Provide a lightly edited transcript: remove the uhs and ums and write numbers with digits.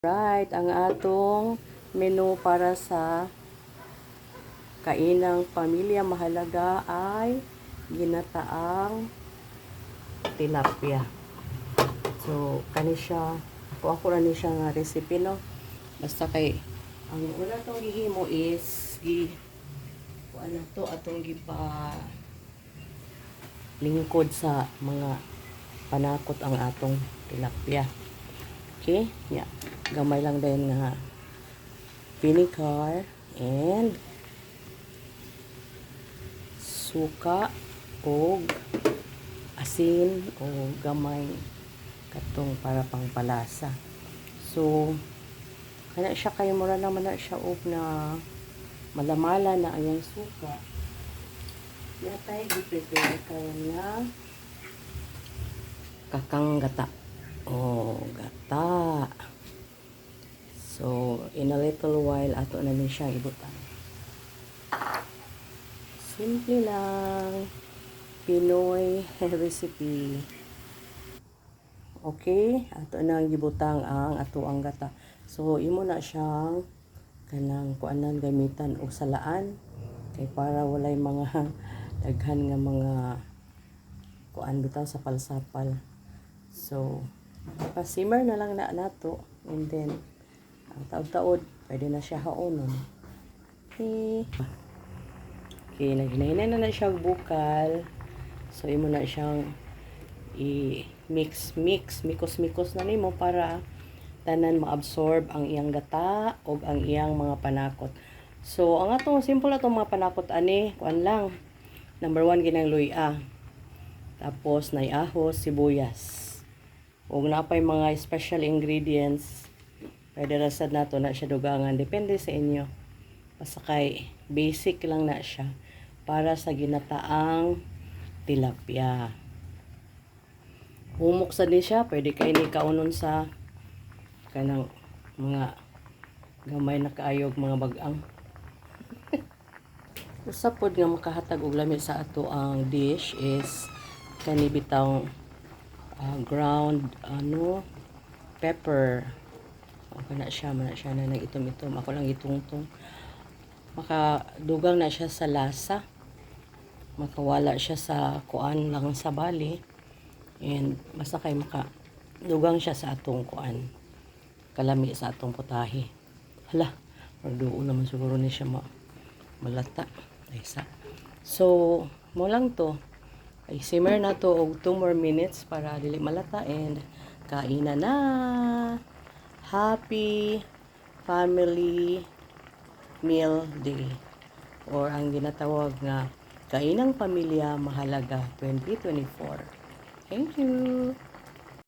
Right, ang atong menu para sa kainang pamilya mahalaga ay ginataang tilapia. So, kani siya, ako na ni siya nga recipe, no? Basta kay, ang una itong gihimo is, ano to, atong gipa lingkod sa mga panakot ang atong tilapia. Okay? Yeah. Gamay lang din nga vinegar and suka o asin o gamay katong para pangpalasa. So, kana siya kay mura naman na siya og na malamala na ayang suka. Yatay i-prepare kayo na kakang gata. Oh, gata. So, in a little while, ato na din siyang ibutan. Simple lang. Pinoy recipe. Okay? Ato na gibutang ang ato ang gata. So, imo na siyang kanang kuanan gamitan o salaan. Kay para walay mga daghan nga mga kuan bitaw sa palsapal. So, pa-simmer na lang na nato. And then, ang taod-taod, pwede na siya haonon. Okay. Okay, naghinay na siya bukal. So, imo na siyang i-mix, mikos-mikos na nimo para tanan ma-absorb ang iyang gata o ang iyang mga panakot. So, ang atong simple atong mga panakot ani, kuan lang. Number 1 ginang luya. Tapos, ahos, sibuyas. O napay mga special ingredients. Pwede rasad nato na siya dugangan. Depende sa inyo. Basta kay basic lang na siya para sa ginataang tilapia. Humok sa din siya. Pwede kayo ni kaunon sa kanang mga gamay na kaayog mga bagang. Usa pod nga makahatag og lami sa ato ang dish is kani bitawng ground pepper. Okay na siya, na nag-itom-itom. Ako lang itungtong. Makadugang na siya sa lasa. Makawala siya sa kuan lang sa bali. And basta kay makadugang siya sa atong kuan. Kalami sa atong putahe. Hala, magduo naman siguro ni siya malata. So, mo lang to. Ay simmer na to og 2 more minutes para dili malata and kaina na. Happy Family Meal Day or ang ginatawag nga Kainang Pamilya Mahalaga 2024. Thank you!